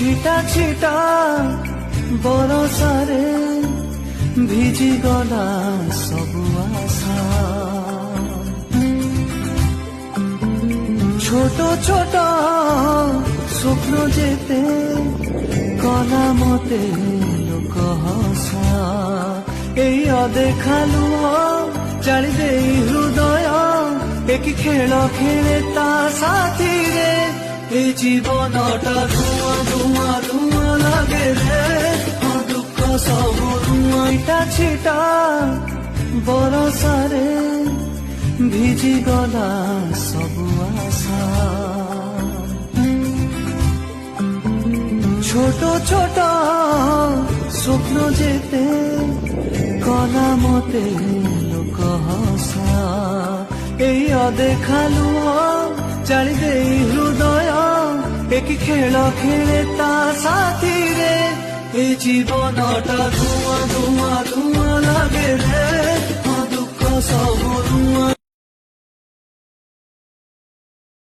छिटा छिटा बरसारे भिजी गला सबु आशा छोट छोट स्वप्न जेते कला मते लोक हसा এই অদেখা লুহ জালি দেই হৃদয় একই খেল খেলে তা সাথীরে এই জীবনটা ধোঁয়া ধোঁয়া ধোঁয়া লাগে রে দুঃখ সবু ধোঁয়াইটা ছিটা বরসারে ভিজি গলা সবু আশা ছোট ছোট স্বপ্ন যেতে কলা মতে লোক হসা এই অদেখা লুহ জালি দেই হৃদয় একই খেল খেলে তা সাথীরে এই জীবনটা ধোঁয়া ধোঁয়া ধোঁয়া লাগে রে